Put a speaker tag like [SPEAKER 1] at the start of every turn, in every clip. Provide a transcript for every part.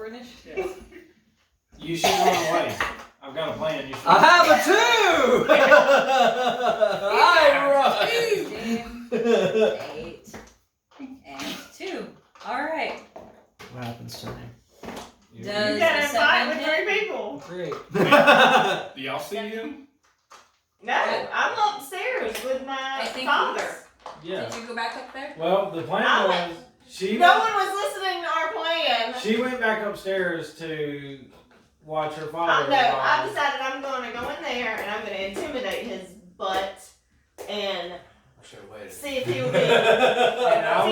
[SPEAKER 1] initiative.
[SPEAKER 2] You should run away. I've got a plan. You should.
[SPEAKER 3] I have a 2! I run!
[SPEAKER 1] 8 and 2. Alright.
[SPEAKER 3] What happens to me?
[SPEAKER 1] Does
[SPEAKER 4] You gotta
[SPEAKER 1] the
[SPEAKER 4] fight
[SPEAKER 1] 7
[SPEAKER 4] with
[SPEAKER 1] hit?
[SPEAKER 4] 3 people.
[SPEAKER 3] Great.
[SPEAKER 5] Do y'all see him?
[SPEAKER 4] No, I'm upstairs with my father.
[SPEAKER 2] Yeah.
[SPEAKER 1] Did you go back up there?
[SPEAKER 2] Well, the plan was
[SPEAKER 4] No one was listening to our plan.
[SPEAKER 2] she went back upstairs to watch her father.
[SPEAKER 4] No, I decided I'm going to go in there and I'm going to intimidate his butt and see if he would let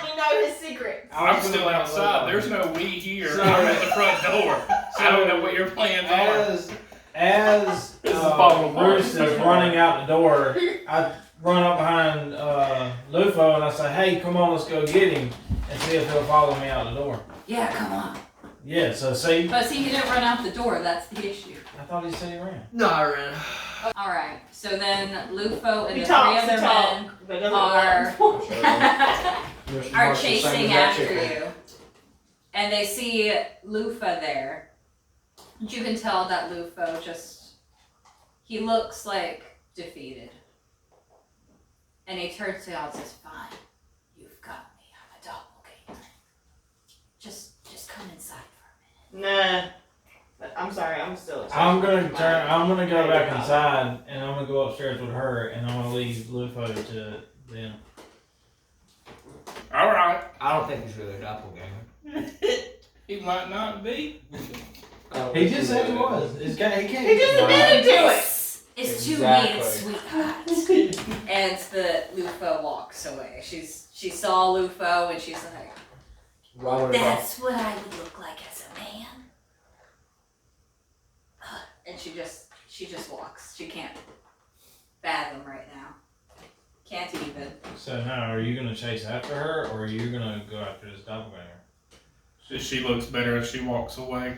[SPEAKER 4] me know his secret.
[SPEAKER 5] I'm still outside. There's no we here. I'm at the front door. I don't know what your plans are.
[SPEAKER 2] As Bruce is running out the door, I run up behind Lufo and I say, "Hey, come on, let's go get him and see if he'll follow me out the door."
[SPEAKER 1] Yeah, come on.
[SPEAKER 2] Yeah, so see.
[SPEAKER 1] But see, he didn't run out the door. That's the issue.
[SPEAKER 2] I thought he said he ran.
[SPEAKER 3] No, I ran.
[SPEAKER 1] Alright, so then Lufo and
[SPEAKER 4] He
[SPEAKER 1] the
[SPEAKER 4] talks,
[SPEAKER 1] 3 other men
[SPEAKER 4] but doesn't
[SPEAKER 1] are chasing after you. And they see Lufa there. And you can tell that Lufo he looks like defeated. And he turns to you and says, "Fine, you've got me. I'm a doppelganger. Just come inside for a minute."
[SPEAKER 4] Nah. But I'm sorry, I'm still.
[SPEAKER 2] I'm gonna go back inside and I'm gonna go upstairs with her and I'm gonna leave Lufo to them.
[SPEAKER 5] Alright.
[SPEAKER 3] I don't think he's really a doppelganger.
[SPEAKER 5] He might not be.
[SPEAKER 2] He just said he was. He can't.
[SPEAKER 4] He just admitted to it.
[SPEAKER 1] It's too
[SPEAKER 3] Exactly.
[SPEAKER 1] late, sweetheart. And the Lufo walks away. She saw Lufo and she's like, "That's what I would look like as a man." And she just walks. She can't fathom right now. Can't even.
[SPEAKER 2] So now, are you gonna chase after her or are you gonna go after this doppelganger?
[SPEAKER 5] She looks better as she walks away.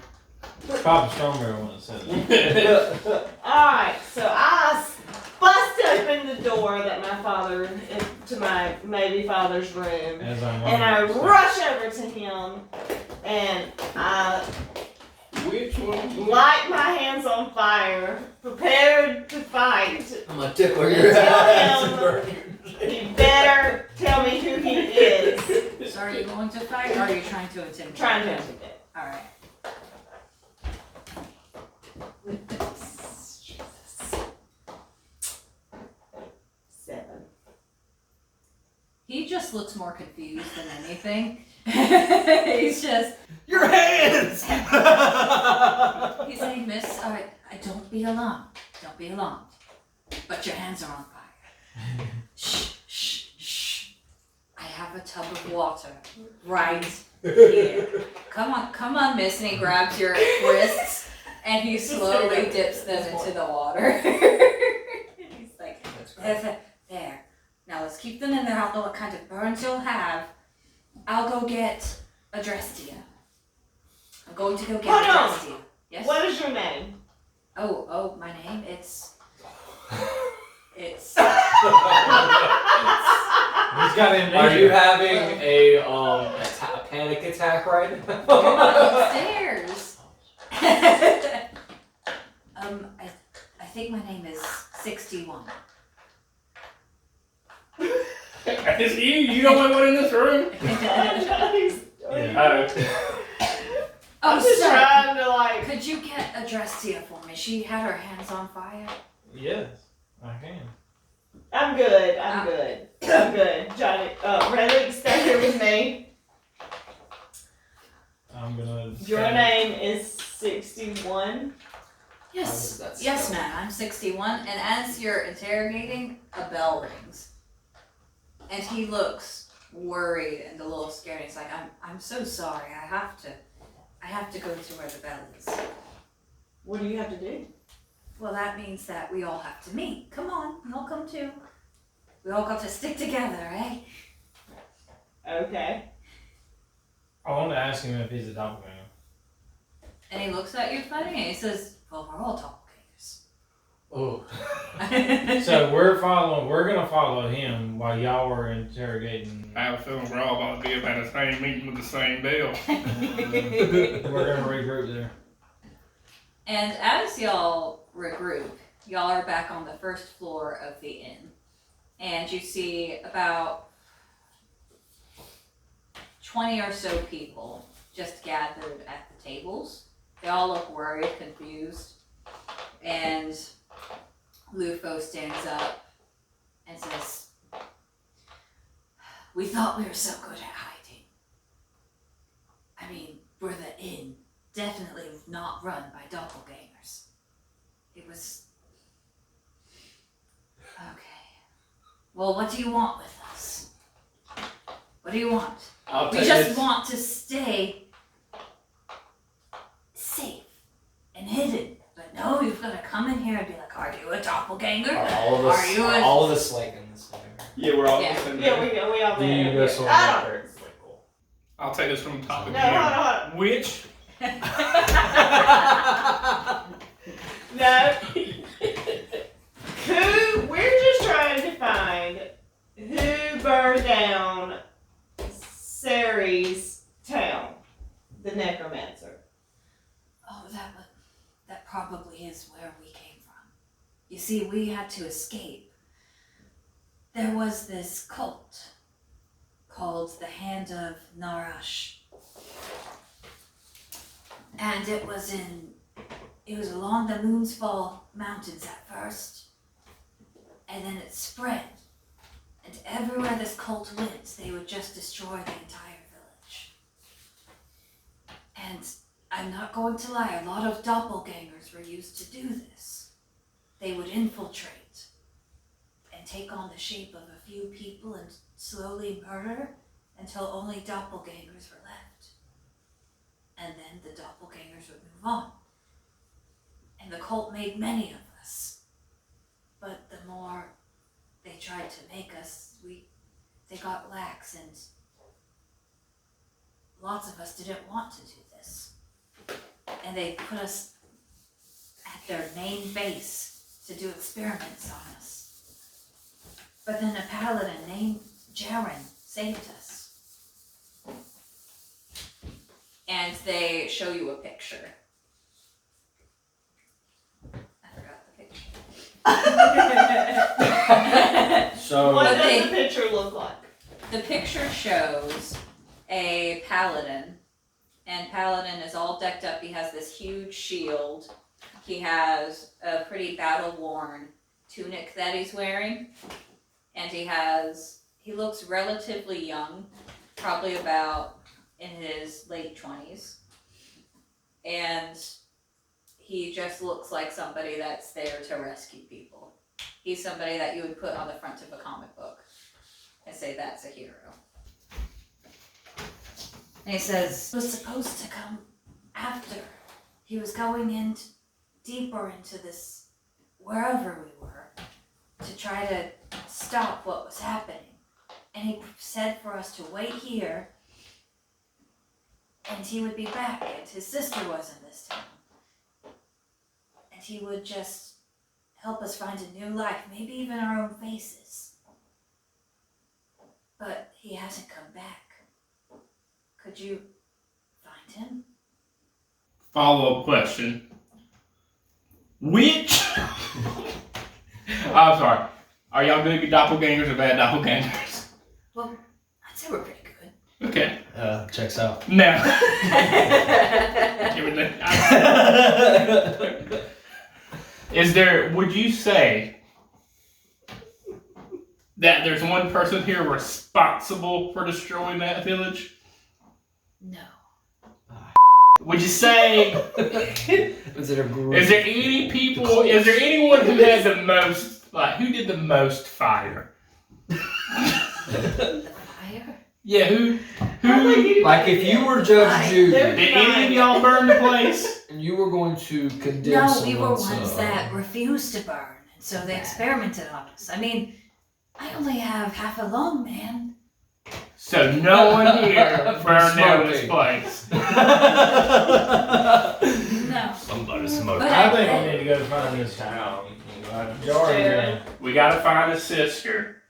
[SPEAKER 2] Papa Strongbear wouldn't have said that.
[SPEAKER 4] Alright, so I bust open the door that my father, to my maybe father's room.
[SPEAKER 2] As I'm
[SPEAKER 4] And I
[SPEAKER 2] running
[SPEAKER 4] rush over to him and I
[SPEAKER 5] Which one?
[SPEAKER 4] light my hands on fire, prepared to fight.
[SPEAKER 3] I'm gonna tickle your
[SPEAKER 4] Tell
[SPEAKER 3] ass.
[SPEAKER 4] him he better tell me who he is.
[SPEAKER 1] So are you going to fight or are you trying to intimidate?
[SPEAKER 4] Trying to intimidate.
[SPEAKER 1] Alright. He just looks more confused than anything. He's just...
[SPEAKER 3] Your hands!
[SPEAKER 1] He's saying, "Miss, don't be alarmed. Don't be alarmed. But your hands are on fire. Shh, shh, shh. I have a tub of water right here. Come on, miss." And he grabs your wrists and he slowly dips them into the water. He's like, there. Now let's keep them in there. I don't know what kind of burns you'll have. I'll go get a dress to you. I'm going to go get a dress to you. Yes?
[SPEAKER 4] What is your name?
[SPEAKER 1] Oh, my name? It's...
[SPEAKER 2] He's got amnesia.
[SPEAKER 3] Are you having a panic attack right now?
[SPEAKER 1] You're not upstairs. I think my name is 61.
[SPEAKER 5] Is you the only one in this room?
[SPEAKER 2] Yeah.
[SPEAKER 4] I'm just trying to like.
[SPEAKER 1] Could you get a dress to you for me? She had her hands on fire.
[SPEAKER 2] Yes, I can.
[SPEAKER 4] I'm good. I'm good. Johnny, Relic, stay here with me.
[SPEAKER 2] I'm gonna.
[SPEAKER 4] Your name is 61.
[SPEAKER 1] Yes,
[SPEAKER 3] That's
[SPEAKER 1] yes,
[SPEAKER 3] so-
[SPEAKER 1] ma'am. I'm 61, and as you're interrogating, a bell rings, and he looks worried and a little scared. He's like, "I'm so sorry. I have to go to where the bell is."
[SPEAKER 4] What do you have to do?
[SPEAKER 1] Well, that means that we all have to meet. Come on, y'all come too. We all got to stick together, eh?
[SPEAKER 4] Okay.
[SPEAKER 2] I wanted to ask him if he's a doppelganger.
[SPEAKER 1] And he looks at you funny and he says, "Well, we're all doppelgangers."
[SPEAKER 3] Oh.
[SPEAKER 2] So we're gonna follow him while y'all are interrogating.
[SPEAKER 5] I have a feeling we're all about to be up at the same meeting with the same deal.
[SPEAKER 2] We're gonna regroup there.
[SPEAKER 1] And as y'all regroup, y'all are back on the first floor of the inn. And you see about 20 or so people just gathered at the tables. They all look worried, confused. And Lufo stands up and says, "We thought we were so good at hiding. I mean, we're the inn. Definitely not run by doppelgangers. It was... Okay. Well, what do you want with us? What do you want? We just want to stay safe and hidden. But no, you've got to come in here and be like, are you a doppelganger?
[SPEAKER 3] All of us like in this scenario.
[SPEAKER 5] Yeah, we're all
[SPEAKER 1] Yeah.
[SPEAKER 5] the same.
[SPEAKER 4] Yeah, we all
[SPEAKER 3] Do
[SPEAKER 4] there.
[SPEAKER 3] you go so
[SPEAKER 4] I don't-
[SPEAKER 3] it's like cool.
[SPEAKER 5] I'll take this from the top
[SPEAKER 4] No,
[SPEAKER 5] again.
[SPEAKER 4] hold on.
[SPEAKER 5] Which?
[SPEAKER 4] No. We're just trying to find who burned down Sari's town, the necromancer.
[SPEAKER 1] Oh, that probably is where we came from. You see, we had to escape. There was this cult called the Hand of Narash. And it was along the Moonsfall Mountains at first. And then it spread. And everywhere this cult went, they would just destroy the entire village. And I'm not going to lie, a lot of doppelgangers were used to do this. They would infiltrate and take on the shape of a few people and slowly murder until only doppelgangers were left. And then the doppelgangers would move on. And the cult made many of us. But the more they tried to make us, they got lax, and lots of us didn't want to do this. And they put us at their main base to do experiments on us. But then a paladin named Jaren saved us. And they show you a picture. I forgot the picture.
[SPEAKER 2] So
[SPEAKER 4] What
[SPEAKER 1] But
[SPEAKER 4] does the picture look like?
[SPEAKER 1] The picture shows a paladin, and paladin is all decked up. He has this huge shield. He has a pretty battle-worn tunic that he's wearing, and he looks relatively young, probably about in his late 20s, and he just looks like somebody that's there to rescue people. He's somebody that you would put on the front of a comic book and say that's a hero. And he says, he was supposed to come after. He was going in deeper into this, wherever we were, to try to stop what was happening. And he said for us to wait here, and he would be back, and his sister was in this town. And he would just help us find a new life, maybe even our own faces. But he hasn't come back. Could you find him?
[SPEAKER 5] Follow-up question. Which? I'm sorry. Are y'all good doppelgangers or bad doppelgangers?
[SPEAKER 1] Well, I'd say we're pretty good.
[SPEAKER 5] Okay.
[SPEAKER 3] Checks out.
[SPEAKER 5] Now. Would you say that there's one person here responsible for destroying that village?
[SPEAKER 1] No.
[SPEAKER 5] Would you say,
[SPEAKER 3] Is it a group?
[SPEAKER 5] is there anyone who had the most, who did the most fire?
[SPEAKER 1] The fire?
[SPEAKER 5] Yeah, who,
[SPEAKER 3] Like if you were Judge Judy
[SPEAKER 5] did any of y'all burn the place?
[SPEAKER 3] and you were going to condemn
[SPEAKER 1] No,
[SPEAKER 3] someone.
[SPEAKER 1] we were ones that refused to burn, and so they experimented on us. I mean, I only have half a lung, man.
[SPEAKER 5] So no one here burned down this place.
[SPEAKER 1] No.
[SPEAKER 3] Somebody smoke.
[SPEAKER 1] But
[SPEAKER 2] I think we need to go find this town. Jordan.
[SPEAKER 5] We gotta find a sister.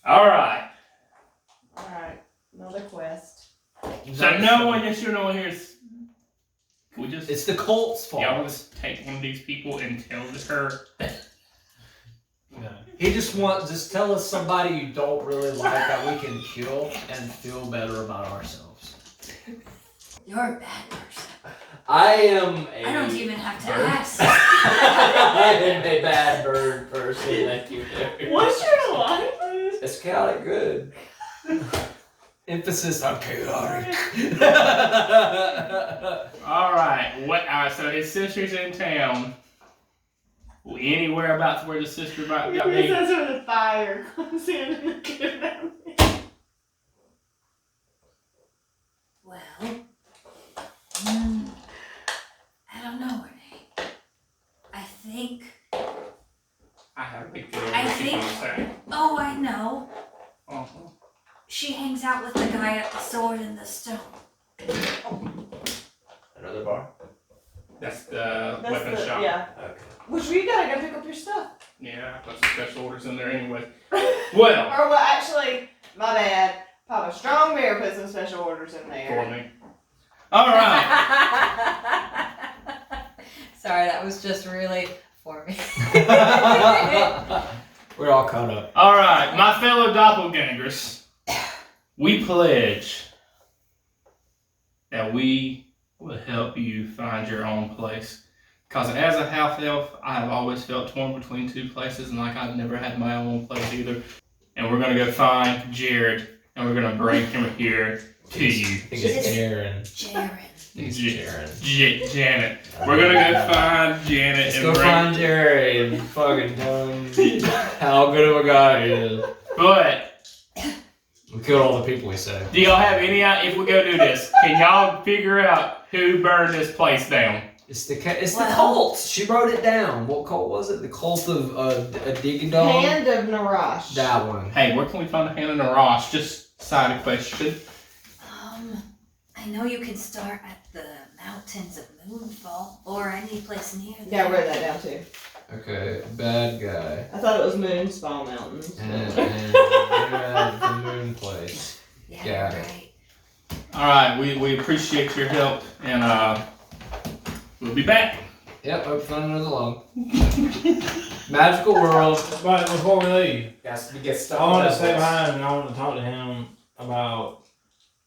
[SPEAKER 5] Alright.
[SPEAKER 4] Alright, another quest.
[SPEAKER 5] So no one here is. Can we just.
[SPEAKER 3] It's the cult's fault.
[SPEAKER 5] Y'all just take one of these people and tell her.
[SPEAKER 2] No.
[SPEAKER 3] He just tell us somebody you don't really like that we can kill and feel better about ourselves.
[SPEAKER 1] You're a bad person.
[SPEAKER 3] I am
[SPEAKER 1] I don't even have to ask.
[SPEAKER 3] I am a bad bird person. Thank you.
[SPEAKER 4] What's your life?
[SPEAKER 3] It's chaotic good. Emphasis on chaotic.
[SPEAKER 5] Alright, so his sister's in town. Anywhere about where the sister might be.
[SPEAKER 4] That's where the fire comes in and get around me.
[SPEAKER 1] Well, I don't know her name. I think.
[SPEAKER 5] I have a big feeling
[SPEAKER 1] I
[SPEAKER 5] what she's
[SPEAKER 1] think-
[SPEAKER 5] gonna say.
[SPEAKER 1] Oh, I know.
[SPEAKER 5] Uh-huh.
[SPEAKER 1] She hangs out with the guy at the sword and the stone.
[SPEAKER 3] Another bar?
[SPEAKER 5] That's the weapon shop.
[SPEAKER 4] Yeah.
[SPEAKER 3] Okay.
[SPEAKER 4] Which you gotta go pick up your stuff.
[SPEAKER 5] Yeah, I put some special orders in there anyway. Well,
[SPEAKER 4] Or well, actually, my bad. Papa Strong Bear put some special orders in there.
[SPEAKER 5] for me. Alright.
[SPEAKER 1] Sorry, that was just really for me.
[SPEAKER 3] We're all caught up.
[SPEAKER 5] Alright, my fellow doppelgangers. We pledge that we will help you find your own place. Because as a half elf, I have always felt torn between two places and like I've never had my own place either. And we're going to go find Jared and we're going to bring him here to you.
[SPEAKER 3] I think it's Aaron.
[SPEAKER 1] Jaren.
[SPEAKER 5] It's
[SPEAKER 3] Jaren.
[SPEAKER 5] Janet. We're going to go find Janet
[SPEAKER 3] Let's
[SPEAKER 5] and
[SPEAKER 3] go
[SPEAKER 5] bring
[SPEAKER 3] find Jared and fucking tell him how good of a guy he is.
[SPEAKER 5] But
[SPEAKER 3] We killed all the people we saved.
[SPEAKER 5] do y'all have any idea, if we go do this, can y'all figure out who burned this place down?
[SPEAKER 3] It's the
[SPEAKER 1] Well-
[SPEAKER 3] cult. She wrote it down. What cult was it? The cult of a Digadong?
[SPEAKER 4] Hand of Narash.
[SPEAKER 3] That one.
[SPEAKER 5] Hey, where can we find a hand in a Ross? Just side question.
[SPEAKER 1] I know you can start at the mountains of Moonfall or any place near
[SPEAKER 4] Yeah, I
[SPEAKER 1] there.
[SPEAKER 4] wrote that down too.
[SPEAKER 3] Okay, bad guy.
[SPEAKER 4] I thought it was Moonspawn Mountains.
[SPEAKER 3] And the moon place.
[SPEAKER 1] Yeah,
[SPEAKER 3] Got it.
[SPEAKER 1] right.
[SPEAKER 5] Alright, we appreciate your help and we'll be back.
[SPEAKER 3] Yep, hope you find another log. Magical world.
[SPEAKER 2] But before we leave,
[SPEAKER 3] Has to get stuck.
[SPEAKER 2] I want to stay behind and I want to talk to him about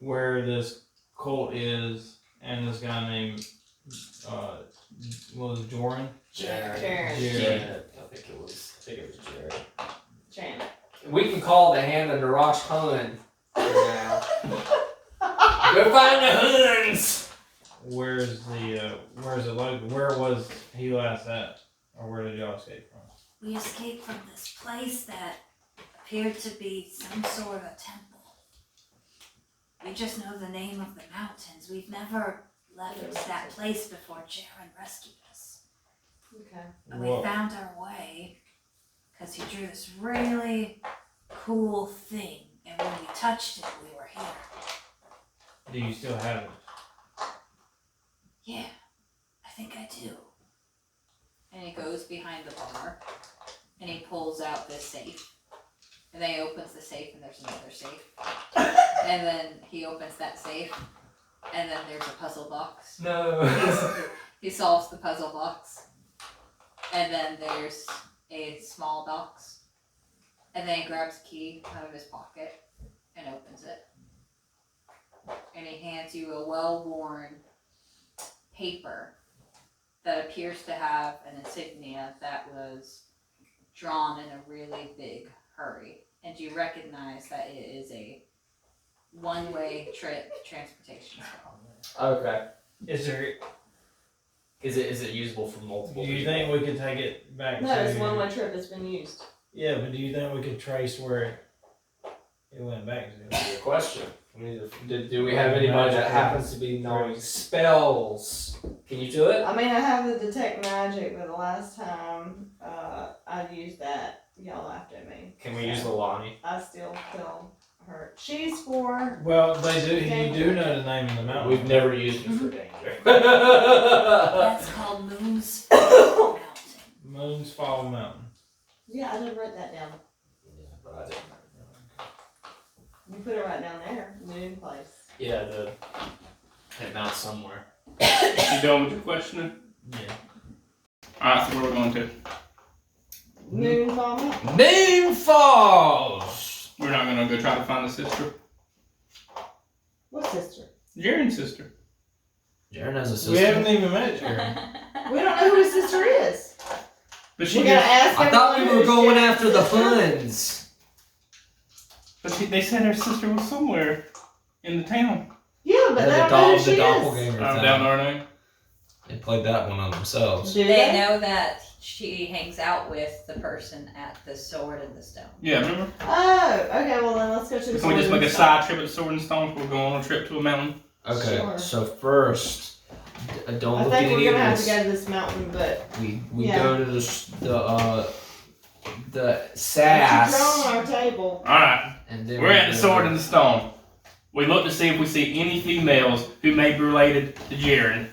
[SPEAKER 2] where this cult is and this guy named, what was it, Joran?
[SPEAKER 4] Jared.
[SPEAKER 3] Jared. I think it was Jared.
[SPEAKER 4] Janet.
[SPEAKER 3] We can call the hand of Narash Hun now. Go find the Huns!
[SPEAKER 2] Where's the local? Where was he last at? Or where did y'all escape from?
[SPEAKER 1] We escaped from this place that appeared to be some sort of temple. We just know the name of the mountains. We've never left that place before Jaren rescued us.
[SPEAKER 4] Okay.
[SPEAKER 1] And we
[SPEAKER 2] Whoa.
[SPEAKER 1] found our way because he drew this really cool thing. And when we touched it, we were here.
[SPEAKER 2] Do you still have it?
[SPEAKER 1] Yeah, I think I do. And he goes behind the bar and he pulls out this safe. And then he opens the safe and there's another safe. And then he opens that safe and then there's a puzzle box.
[SPEAKER 3] No.
[SPEAKER 1] He solves the puzzle box. And then there's a small box. And then he grabs a key out of his pocket and opens it. And he hands you a well-worn paper that appears to have an insignia that was drawn in a really big hurry. And you recognize that it is a one-way trip transportation.
[SPEAKER 3] Okay.
[SPEAKER 2] Is
[SPEAKER 3] it usable for multiple
[SPEAKER 2] Do you
[SPEAKER 3] people?
[SPEAKER 2] think we could take it back
[SPEAKER 4] No,
[SPEAKER 2] to?
[SPEAKER 4] it's one way trip that's been used.
[SPEAKER 2] Yeah, but do you think we could trace where it went back to?
[SPEAKER 3] That's a good question. Do we have anybody that happens to be knowing spells? Can you do it?
[SPEAKER 4] I mean, I have the detect magic, but the last time I used that, y'all laughed at me.
[SPEAKER 3] Can we use the Lonnie?
[SPEAKER 4] I still feel hurt. She's for.
[SPEAKER 2] Well, they do. You do know the name of the mountain.
[SPEAKER 3] We've never used it for danger.
[SPEAKER 1] That's called Moon's Mountain.
[SPEAKER 2] Moon's Fall Mountain.
[SPEAKER 4] Yeah, I did write that down.
[SPEAKER 3] Yeah, but I didn't.
[SPEAKER 4] You put it right down there. Moon place.
[SPEAKER 3] Yeah, it mounts somewhere.
[SPEAKER 5] You done with your questioning?
[SPEAKER 3] Yeah.
[SPEAKER 5] Alright, so where we're going to?
[SPEAKER 4] Moon Mama.
[SPEAKER 3] Moon Falls!
[SPEAKER 5] We're not gonna go try to find the sister.
[SPEAKER 4] What sister?
[SPEAKER 5] Jaren's sister.
[SPEAKER 3] Jaren has a sister.
[SPEAKER 2] We haven't even met Jaren.
[SPEAKER 4] We don't know who his sister is.
[SPEAKER 5] But she
[SPEAKER 4] We gotta
[SPEAKER 5] gets,
[SPEAKER 4] ask
[SPEAKER 3] I thought we
[SPEAKER 4] everyone
[SPEAKER 3] were
[SPEAKER 4] who's
[SPEAKER 3] going
[SPEAKER 4] Jaren's
[SPEAKER 3] after the
[SPEAKER 4] sister.
[SPEAKER 3] Huns.
[SPEAKER 5] they said her sister was somewhere in the town.
[SPEAKER 4] Yeah, but they don't know who she is.
[SPEAKER 3] doppleganger.
[SPEAKER 5] I don't know her name.
[SPEAKER 3] They played that one on themselves.
[SPEAKER 4] Do
[SPEAKER 1] They know that she hangs out with the person at the Sword and the Stone.
[SPEAKER 5] Yeah, remember?
[SPEAKER 4] Oh, okay, well then let's go to the
[SPEAKER 5] Can we just
[SPEAKER 4] Sword
[SPEAKER 5] make a
[SPEAKER 4] and
[SPEAKER 5] side trip at the Sword and Stone before we go on a trip to a mountain?
[SPEAKER 3] Okay,
[SPEAKER 4] Sure.
[SPEAKER 3] so first, don't
[SPEAKER 4] I
[SPEAKER 3] look at
[SPEAKER 4] think we're
[SPEAKER 3] any
[SPEAKER 4] gonna
[SPEAKER 3] of
[SPEAKER 4] have to
[SPEAKER 3] this.
[SPEAKER 4] go to this mountain, but
[SPEAKER 3] We
[SPEAKER 4] Yeah.
[SPEAKER 3] go to the
[SPEAKER 4] it's
[SPEAKER 3] SAS,
[SPEAKER 4] drawn on our table.
[SPEAKER 5] Alright,
[SPEAKER 3] and then
[SPEAKER 5] we're at the
[SPEAKER 3] go-
[SPEAKER 5] Sword and the Stone. We look to see if we see any females who may be related to Jaren.